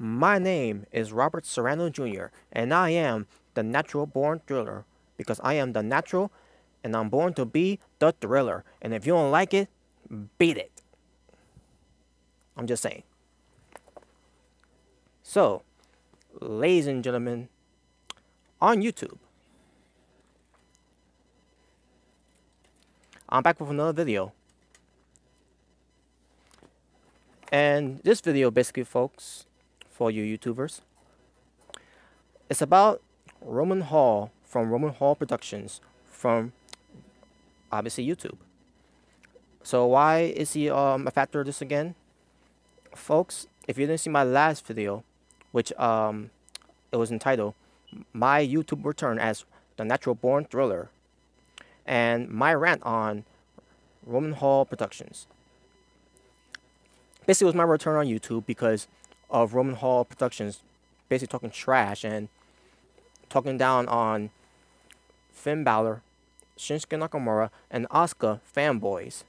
My name is Robert Serrano Jr., and I am the natural born thriller because I am the natural and I'm born to be the thriller. And if you don't like it, beat it. I'm just saying. So, ladies and gentlemen, on YouTube, I'm back with another video. And this video, basically, folks, for you YouTubers, it's about Roman Hall from RomanHallProductions from obviously YouTube. So why is he a factor of this again? Folks, if you didn't see my last video, which it was entitled My YouTube Return as the Natural Born Thriller, and my rant on Roman Hall Productions. Basically, it was my return on YouTube because of Roman Hall Productions basically talking trash and talking down on Finn Balor, Shinsuke Nakamura, and Asuka fanboys.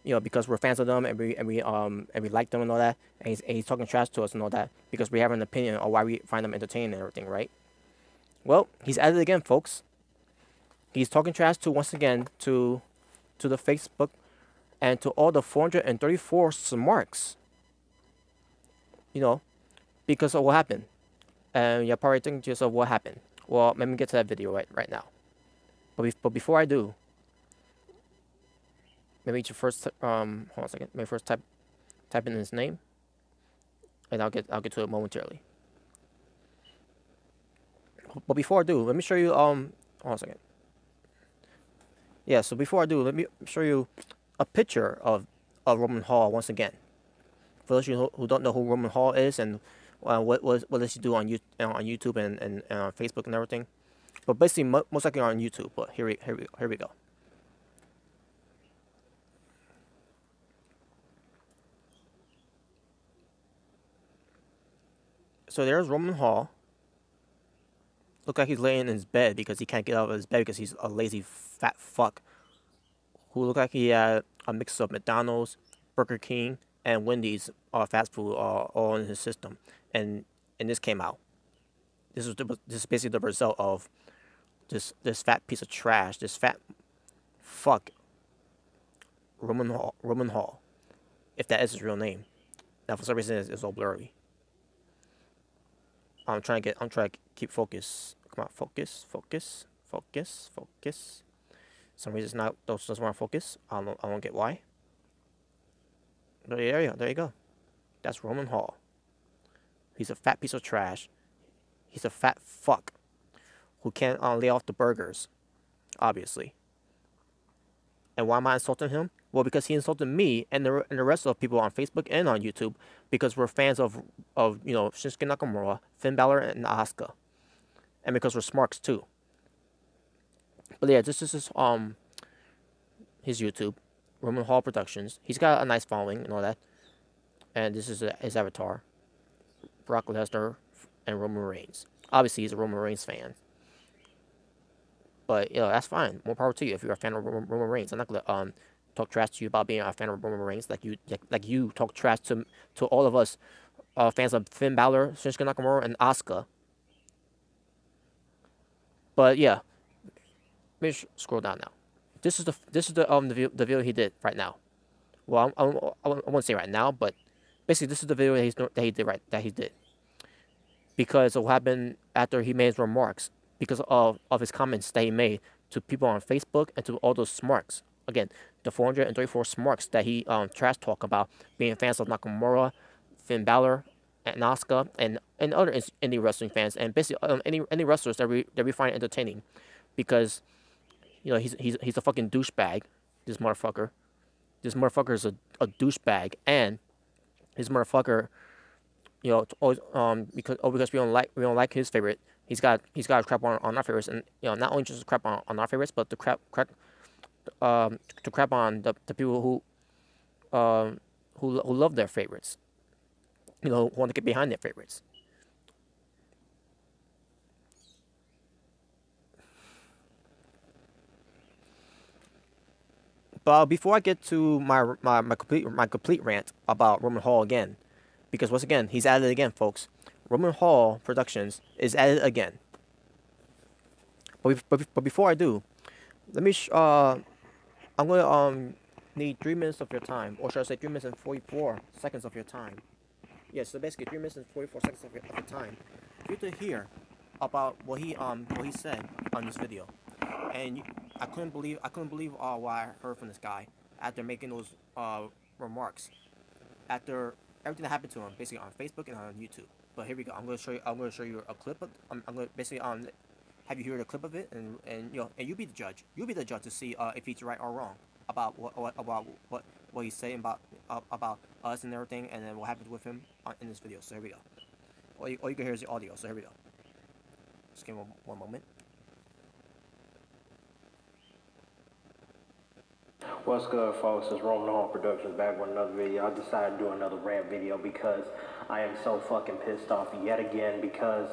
You know, because we're fans of them and we like them and all that, and he's talking trash to us and all that because we have an opinion on why we find them entertaining and everything, right? Well, he's at it again, folks. He's talking trash to once again to the Facebook and to all the 434 smarks. You know, because of what happened. And you're probably thinking to yourself, what happened? Well, let me get to that video right now. But before I do, maybe you first hold on a second. Maybe first type in his name, and I'll get to it momentarily. But before I do, let me show you hold on a second. Yeah, so before I do, let me show you a picture of Roman Hall once again. For those of you who don't know who Roman Hall is and what does he do on YouTube and Facebook and everything, but basically most likely on YouTube. But here we go. So there's Roman Hall. Look like he's laying in his bed because he can't get out of his bed because he's a lazy fat fuck who looked like he had a mix of McDonald's, Burger King, and Wendy's fast food all in his system, and this came out. This is basically the result of this fat piece of trash, this fat fuck Roman Hall, if that is his real name. Now for some reason it's all blurry. I'm trying to keep focus. Come on, focus. Some reason it's not doesn't want to focus. I don't get why. But there you go. That's Roman Hall. He's a fat piece of trash. He's a fat fuck who can't lay off the burgers, obviously. And why am I insulting him? Well, because he insulted me and the rest of the people on Facebook and on YouTube because we're fans of you know, Shinsuke Nakamura, Finn Balor, and Asuka, and because we're smarks too. But yeah, this is his YouTube, Roman Hall Productions. He's got a nice following and all that. And this is his avatar, Brock Lesnar and Roman Reigns. Obviously, he's a Roman Reigns fan. But, you know, that's fine. More power to you if you're a fan of Roman Reigns. I'm not going to talk trash to you about being a fan of Roman Reigns like you talk trash to all of us fans of Finn Balor, Shinsuke Nakamura, and Asuka. But, yeah. Let me scroll down now. This is the video he did right now. Well, I won't say right now, but basically this is the video that he did because of what happened after he made his remarks because of his comments that he made to people on Facebook and to all those smarks. Again, the 434 smarks that he trash talk about being fans of Nakamura, Finn Balor, and Asuka, and other indie wrestling fans, and basically any wrestlers that we find entertaining, because you know he's a fucking douchebag. This motherfucker is a douchebag, and his motherfucker, you know, always, because we don't like his favorite. He's got crap on our favorites, and you know, not only just crap on our favorites, but to crap on the people who love their favorites. You know, who want to get behind their favorites. But before I get to my complete rant about Roman Hall again, Because once again, he's at it again, folks. Roman Hall Productions is at it again. But before I do, let me I'm gonna need 3 minutes of your time, or should I say 3 minutes and 44 seconds of your time. Yes, so basically 3 minutes and 44 seconds of your time for you to hear about what he said on this video. And I couldn't believe what I heard from this guy after making those remarks after everything that happened to him, basically on Facebook and on YouTube. But here we go. I'm gonna show you a clip of. I'm gonna basically have you hear the clip of it, and and you be the judge. You be the judge to see if he's right or wrong about what he's saying about us and everything, and then what happened with him in this video. So here we go. All you can hear is the audio. So here we go. Just give me one moment. What's good, folks? It's RomanHallProductions back with another video. I decided to do another rant video because I am so fucking pissed off yet again because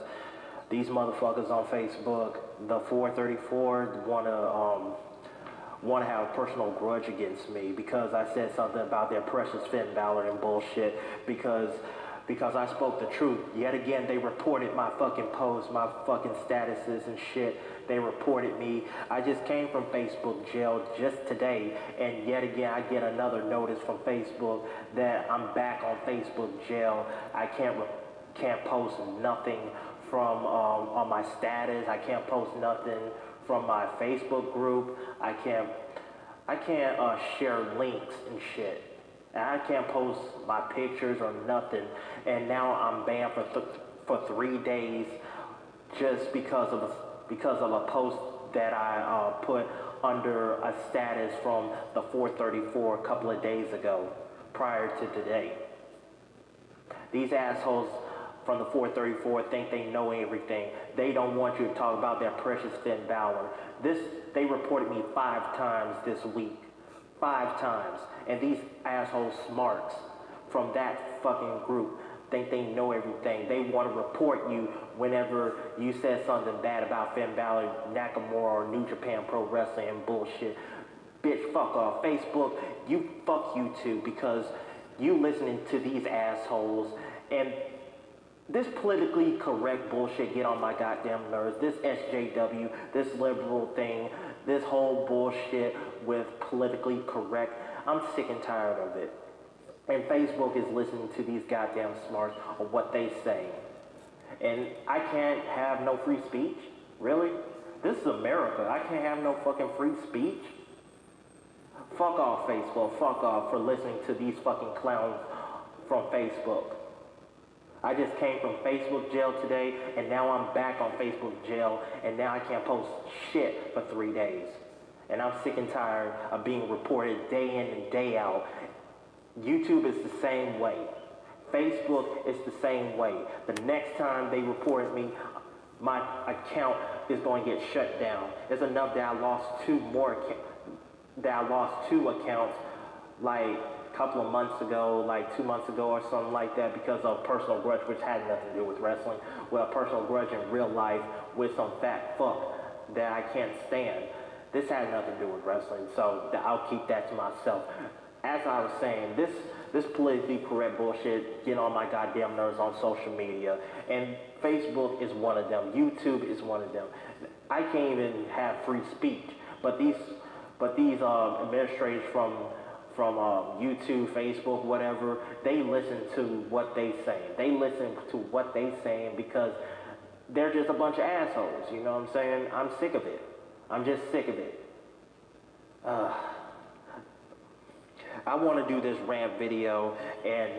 these motherfuckers on Facebook, the 434, wanna have a personal grudge against me because I said something about their precious Finn Balor and bullshit because I spoke the truth. Yet again, they reported my fucking posts, my fucking statuses and shit. They reported me. I just came from Facebook jail just today, and yet again, I get another notice from Facebook that I'm back on Facebook jail. I can't post nothing from on my status. I can't post nothing from my Facebook group. I can't share links and shit. And I can't post my pictures or nothing. And now I'm banned for 3 days just because of a post that I put under a status from the 434 a couple of days ago, prior to today. These assholes from the 434 think they know everything. They don't want you to talk about their precious Finn Balor. They reported me 5 times this week. 5 times. And these asshole smarts from that fucking group think they know everything. They want to report you whenever you said something bad about Finn Balor, Nakamura, or New Japan Pro Wrestling and bullshit. Bitch, fuck off. Facebook, fuck you too, because you listening to these assholes and this politically correct bullshit get on my goddamn nerves. This SJW, this liberal thing, this whole bullshit with politically correct. I'm sick and tired of it. And Facebook is listening to these goddamn smarts of what they say. And I can't have no free speech? Really? This is America. I can't have no fucking free speech? Fuck off, Facebook. Fuck off for listening to these fucking clowns from Facebook. I just came from Facebook jail today, and now I'm back on Facebook jail, and now I can't post shit for 3 days. And I'm sick and tired of being reported day in and day out. YouTube is the same way. Facebook is the same way. The next time they report me, my account is going to get shut down. It's enough that I lost 2 accounts like a couple of months ago, like 2 months ago or something like that, because of personal grudge, which had nothing to do with wrestling. Well, a personal grudge in real life with some fat fuck that I can't stand. This had nothing to do with wrestling, so I'll keep that to myself. As I was saying, this politically correct bullshit get on my goddamn nerves on social media, and Facebook is one of them. YouTube is one of them. I can't even have free speech, but these administrators from YouTube, Facebook, whatever, they listen to what they say. They listen to what they saying because they're just a bunch of assholes. You know what I'm saying? I'm sick of it. I'm just sick of it. I want to do this rant video and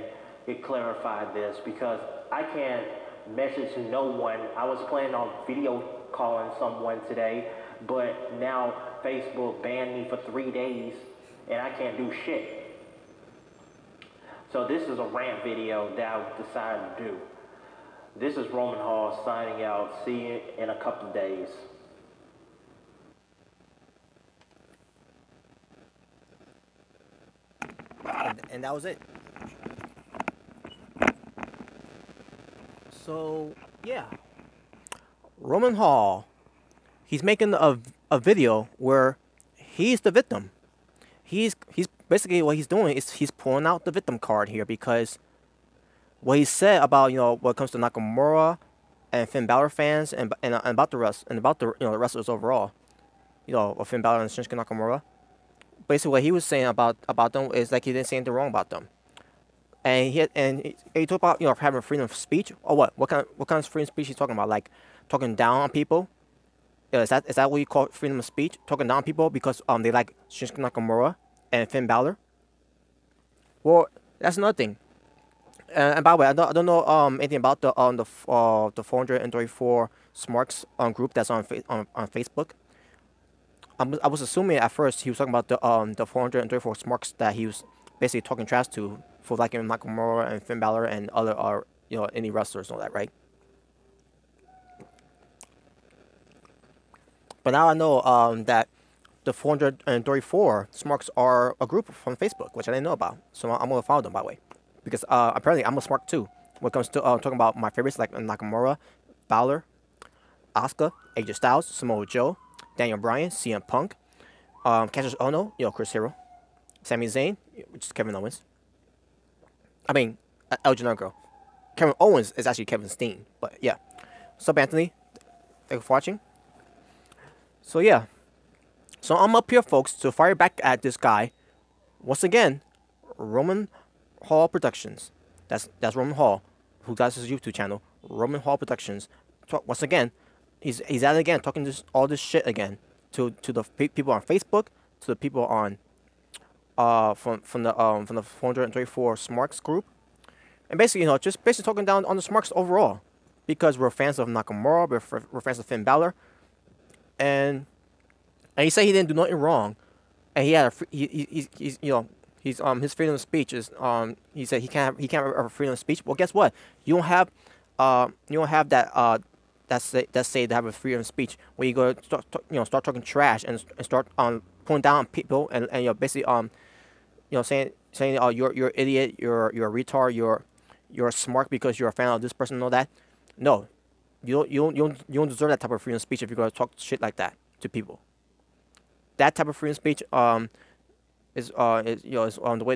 it clarified this because I can't message no one. I was planning on video calling someone today, but now Facebook banned me for 3 days and I can't do shit. So this is a rant video that I decided to do. This is Roman Hall signing out. See you in a couple of days. And that was it. So yeah, Roman Hall, he's making a video where he's the victim. He's basically what he's doing is he's pulling out the victim card here because what he said about when it comes to Nakamura and Finn Balor fans and about the rest and about the the wrestlers overall, of Finn Balor and Shinsuke Nakamura. Basically, what he was saying about them is like he didn't say anything wrong about them, and he talked about having freedom of speech or what kind of freedom of speech he's talking about, like talking down on people. Is that what you call freedom of speech? Talking down on people because they like Shinsuke Nakamura and Finn Balor. Well, that's another thing. And by the way, I don't know anything about the 434 Smarks group that's on Facebook. I was assuming at first he was talking about the 434 Smarks that he was basically talking trash to for like Nakamura and Finn Balor and other any wrestlers and all that, right? But now I know that the 434 Smarks are a group from Facebook, which I didn't know about. So I'm gonna follow them, by the way, because apparently I'm a Smark too when it comes to talking about my favorites like Nakamura, Balor, Asuka, AJ Styles, Samoa Joe, Daniel Bryan, CM Punk, Cassius Ohno, Chris Hero, Sami Zayn, which is Kevin Owens. I mean, El Generico. Kevin Owens is actually Kevin Steen, but yeah. What's up, Anthony? Thank you for watching. So yeah, so I'm up here, folks, to fire back at this guy. Once again, Roman Hall Productions. That's Roman Hall, who does his YouTube channel, Roman Hall Productions. Once again, he's at it again, talking all this shit again to the people on Facebook, to the people on from the 434 Smarks group, and basically just basically talking down on the Smarks overall, because we're fans of Nakamura, we're fans of Finn Balor. And he said he didn't do nothing wrong, and he had he's his freedom of speech is he said he can't have a freedom of speech. Well, guess what? You don't have that that say to have a freedom of speech when you go start talking trash and start pulling down on people and basically saying oh you're an idiot, you're a retard, you're smart because you're a fan of this person and all that. No. You don't deserve that type of freedom of speech if you're gonna talk shit like that to people. That type of freedom of speech is the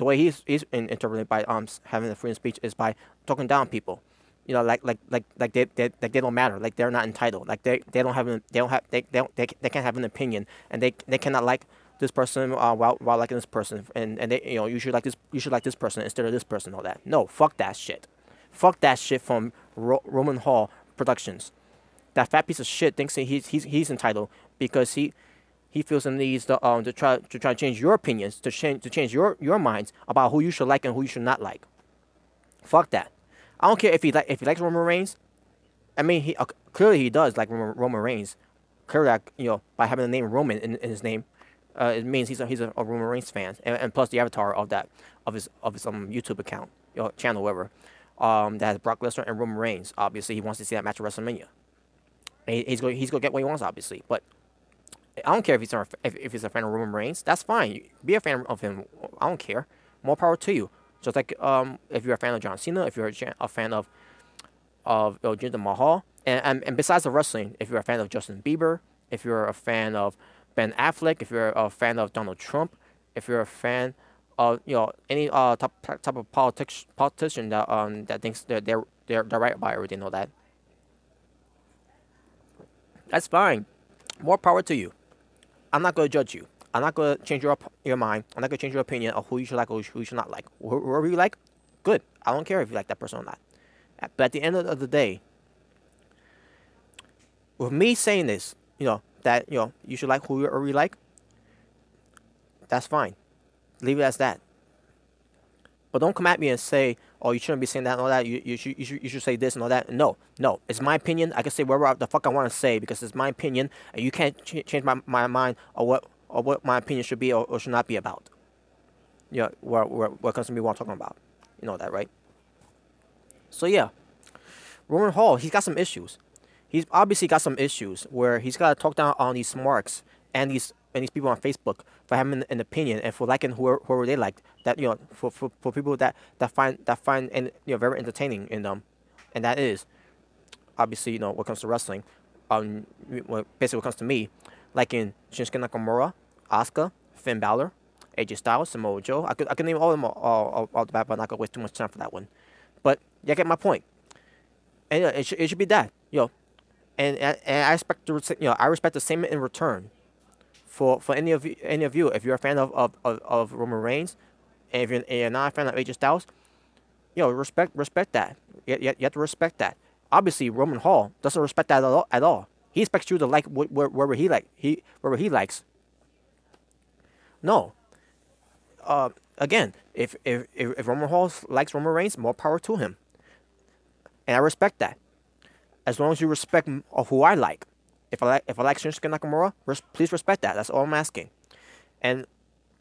way he's interpreted by having the freedom of speech is by talking down people. Like they don't matter, like they're not entitled, like they can't have an opinion, and they cannot like this person while liking this person, and they you should like this person instead of this person and all that. No, fuck that shit. Fuck that shit from Roman Hall Productions. That fat piece of shit thinks that he's entitled because he feels the needs to try to change your opinions, to change your minds about who you should like and who you should not like. Fuck that. I don't care if he likes Roman Reigns. I mean, clearly he does like Roman Reigns. Clearly, by having the name Roman in his name, it means he's a Roman Reigns fan, and plus the avatar of his YouTube account, channel, whatever. That has Brock Lesnar and Roman Reigns. Obviously, he wants to see that match at WrestleMania. And he's going to get what he wants, obviously. But I don't care if he's a fan of Roman Reigns. That's fine. Be a fan of him. I don't care. More power to you. Just like if you're a fan of John Cena, if you're a fan of Jinder Mahal, and besides the wrestling, if you're a fan of Justin Bieber, if you're a fan of Ben Affleck, if you're a fan of Donald Trump, if you're a fan any type of politician that thinks that they're right about everything, all that. That's fine. More power to you. I'm not gonna judge you. I'm not gonna change your mind. I'm not gonna change your opinion of who you should like or who you should not like. Whoever you like, good. I don't care if you like that person or not. But at the end of the day, with me saying this, that you should like whoever you like. That's fine. Leave it as that. But don't come at me and say, "Oh, you shouldn't be saying that and all that. You should say this and all that." No, it's my opinion. I can say whatever the fuck I want to say because it's my opinion, and you can't change my mind or what my opinion should be or should not be about. What comes to me, what I'm talking about. You know that, right? So yeah, Roman Hall, he's got some issues. He's obviously got some issues where he's got to talk down on these Smarks and these people on Facebook for having an opinion and for liking whoever they like. That for people that find and very entertaining in them, and that is obviously what comes to wrestling. Basically what comes to me, liking Shinsuke Nakamura, Asuka, Finn Balor, AJ Styles, Samoa Joe. I could name all of them all the bat, but I'm not gonna waste too much time for that one. You get my point. And it should be that, and I expect I respect the same in return for any of you. If you're a fan of Roman Reigns, and if you're not a fan of AJ Styles, respect that. You have to respect that. Obviously, Roman Hall doesn't respect that at all. He expects you to like wherever wherever he likes. No. Again, if Roman Hall likes Roman Reigns, more power to him, and I respect that. As long as you respect of who I like. If I like Shinsuke Nakamura, please respect that. That's all I'm asking. And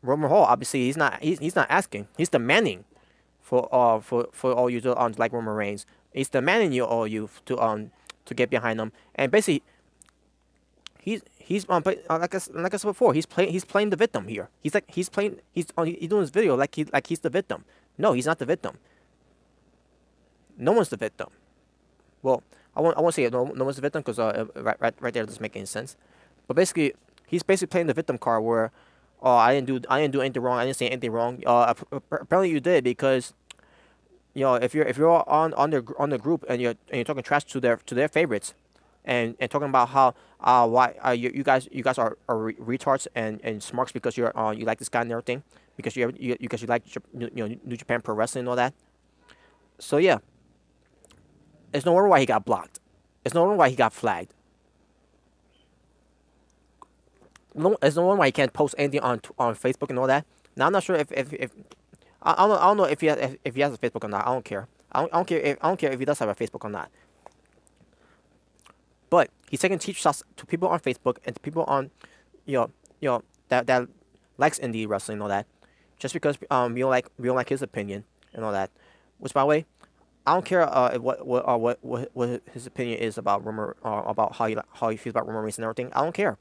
Roman Hall, obviously, he's not asking. He's demanding for all you to like Roman Reigns. He's demanding all you to get behind him. And basically, like I said before, he's playing the victim here. He's doing his video like he's the victim. No, he's not the victim. No one's the victim. Well, I won't say no one's the victim because right there doesn't make any sense. But basically, he's basically playing the victim card where, oh, I didn't do anything wrong. I didn't say anything wrong. Apparently you did because, if you're on the group and you're talking trash to their favorites, and talking about how why you guys are retards and smarks because you like this guy and everything because you like New Japan Pro Wrestling and all that. So yeah. It's no wonder why he got blocked. It's no wonder why he got flagged. It's no wonder why he can't post anything on Facebook and all that. Now I'm not sure if I don't know if he has a Facebook or not. I don't care. I don't care if he does have a Facebook or not. But he's taking teach shots to people on Facebook and to people on that likes indie wrestling and all that, just because we don't like his opinion and all that. Which, by the way, I don't care what his opinion is about about how he feels about Roman Reigns and everything. I don't care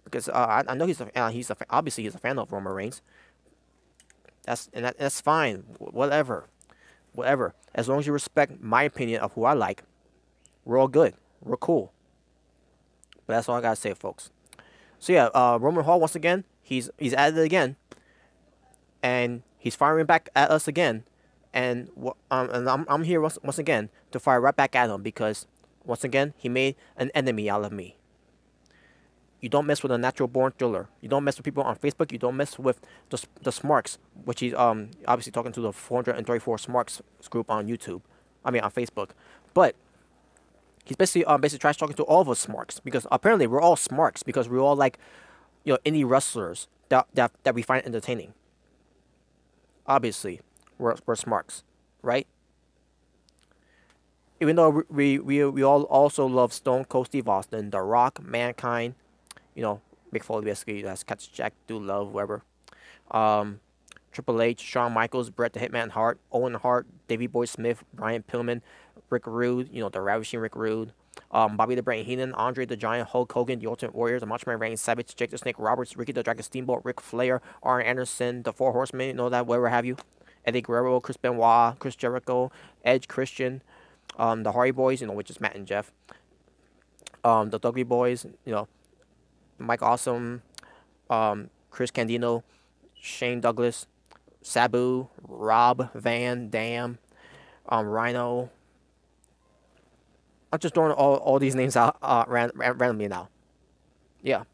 because I know obviously he's a fan of Roman Reigns. That's fine. Whatever. As long as you respect my opinion of who I like, we're all good. We're cool. But that's all I gotta say, folks. So yeah, Roman Hall once again, he's at it again, and he's firing back at us again. And I'm here once again to fire right back at him because once again he made an enemy out of me. You don't mess with a natural born thriller. You don't mess with people on Facebook. You don't mess with the Smarks, which he's obviously talking to the 434 Smarks group on YouTube. I mean on Facebook, but he's basically trash talking to all of us Smarks because apparently we're all Smarks because we're all like indie wrestlers that we find entertaining. Obviously. We're smarks, right? Even though we all also love Stone Cold Steve Austin, The Rock, Mankind, Mick Foley basically, that's Cats Jack, Dude Love, whoever. Triple H, Shawn Michaels, Bret the Hitman Hart, Owen Hart, Davey Boy Smith, Brian Pillman, Rick Rude, the Ravishing Rick Rude, Bobby the Brain Heenan, Andre the Giant, Hulk Hogan, The Ultimate Warrior, The Macho Man Randy Savage, Jake the Snake Roberts, Ricky the Dragon Steamboat, Ric Flair, Arn Anderson, The Four Horsemen, that, whatever have you. Eddie Guerrero, Chris Benoit, Chris Jericho, Edge Christian, the Hardy Boys, which is Matt and Jeff, the Dudley Boys, Mike Awesome, Chris Candido, Shane Douglas, Sabu, Rob Van Dam, Rhino. I'm just throwing all these names out randomly now. Yeah,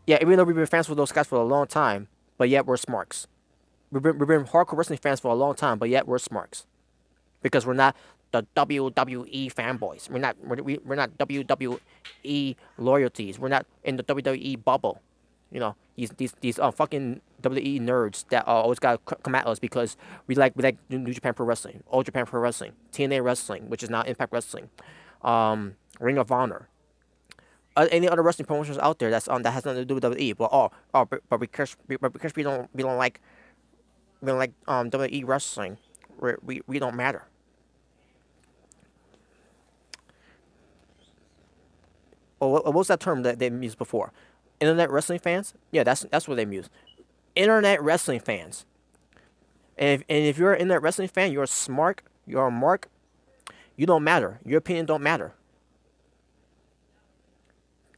even though we've been fans for those guys for a long time, but yet we're smarks. We've been hardcore wrestling fans for a long time, but yet we're smarks because we're not the WWE fanboys. We're not WWE loyalties. We're not in the WWE bubble. These fucking WWE nerds that always gotta come at us because we like New Japan Pro Wrestling, All Japan Pro Wrestling, TNA Wrestling, which is now Impact Wrestling, Ring of Honor. Any other wrestling promotions out there that has nothing to do with WWE, but because we don't like WWE wrestling, we don't matter. Or what was that term that they used before? Internet wrestling fans? Yeah, that's what they use. Internet wrestling fans. And if you're an internet wrestling fan, you're smart, you're a mark, you don't matter. Your opinion don't matter.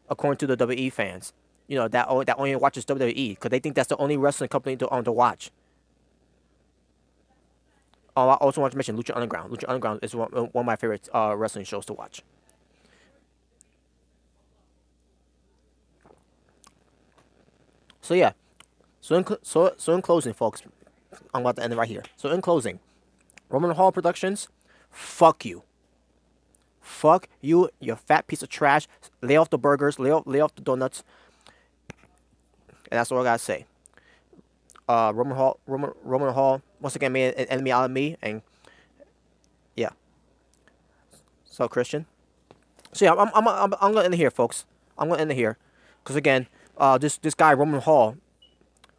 According to the WWE fans, that only watches WWE because they think that's the only wrestling company to watch. I also want to mention Lucha Underground. Lucha Underground is one of my favorite wrestling shows to watch. So yeah, so in closing, folks, I'm about to end it right here. So in closing, Roman Hall Productions, fuck you. Fuck you, you fat piece of trash. Lay off the burgers, lay off the donuts, and that's all I gotta say. Roman Hall once again made an enemy out of me, and yeah. So Christian. So yeah, I'm gonna end it here, folks. I'm gonna end it here, because again, this guy Roman Hall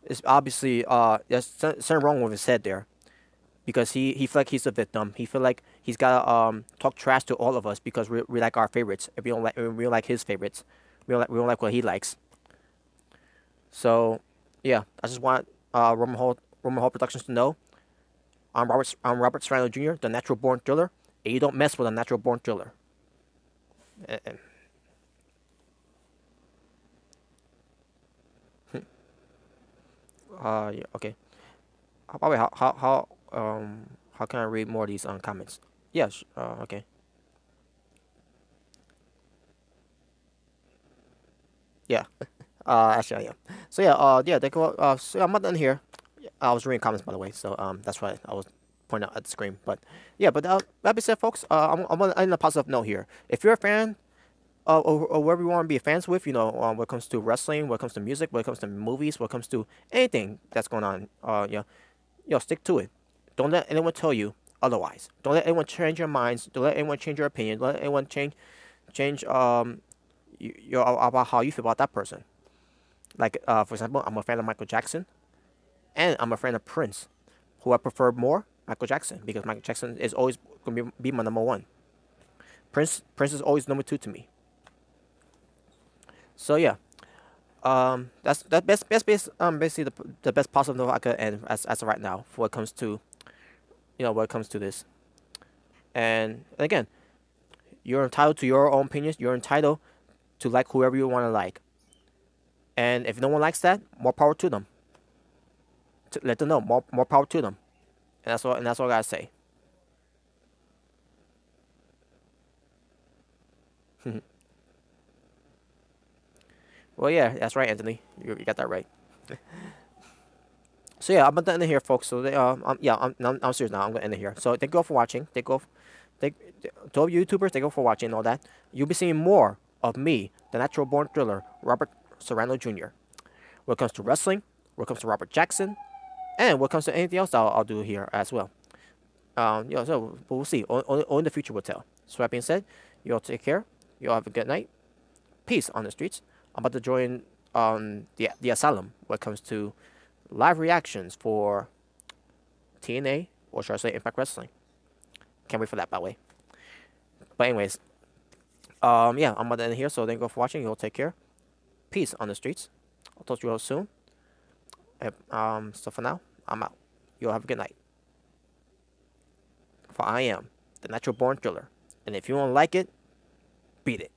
is obviously there's something wrong with his head there, because he feel like he's a victim. He feel like he's gotta talk trash to all of us because we like our favorites. If we don't like his favorites, we don't like what he likes. So yeah, I just want Roman Hall Productions to know I'm Robert Serrano Jr., the natural born thriller, and you don't mess with a natural born thriller. And, yeah, okay. By the way, how can I read more of these comments? Yes. Okay. Yeah. Actually, I am. So yeah. Yeah. They go. So yeah, I'm not done here. I was reading comments, by the way. So that's why I was pointing out at the screen. But yeah. But that being said, folks, I'm gonna end on a positive note here. If you're a fan or wherever you want to be fans with, when it comes to wrestling, when it comes to music, when it comes to movies, when it comes to anything that's going on, stick to it. Don't let anyone tell you otherwise. Don't let anyone change your minds. Don't let anyone change your opinion. Don't let anyone change about how you feel about that person. Like for example, I'm a fan of Michael Jackson, and I'm a fan of Prince, who I prefer more Michael Jackson, because Michael Jackson is always gonna be my number one. Prince is always number two to me. So yeah, that's basically the best positive note I could end as of right now for what it comes to when it comes to this. And again, you're entitled to your own opinions. You're entitled to like whoever you want to like. And if no one likes that, more power to them. Let them know, more power to them. And that's all I gotta say. Well, yeah, that's right, Anthony. You got that right. So yeah, I'm gonna end it here, folks. So yeah, I'm serious now. I'm gonna end it here. So thank you all for watching. Thank to all YouTubers. Thank you all for watching and all that. You'll be seeing more of me, the natural born thriller, Robert Serrano Jr. When it comes to wrestling, when it comes to Robert Jackson, and when it comes to anything else I'll do here as well. So but we'll see. Only the future will tell. So that being said, you all take care. You all have a good night. Peace on the streets. I'm about to join the asylum when it comes to live reactions for TNA, or should I say Impact Wrestling. Can't wait for that, by the way. But anyways, yeah, I'm about to end here. So thank you all for watching. You all take care. Peace on the streets. I'll talk to you all soon. So for now, I'm out. You all have a good night. For I am the natural born thriller, and if you don't like it, beat it.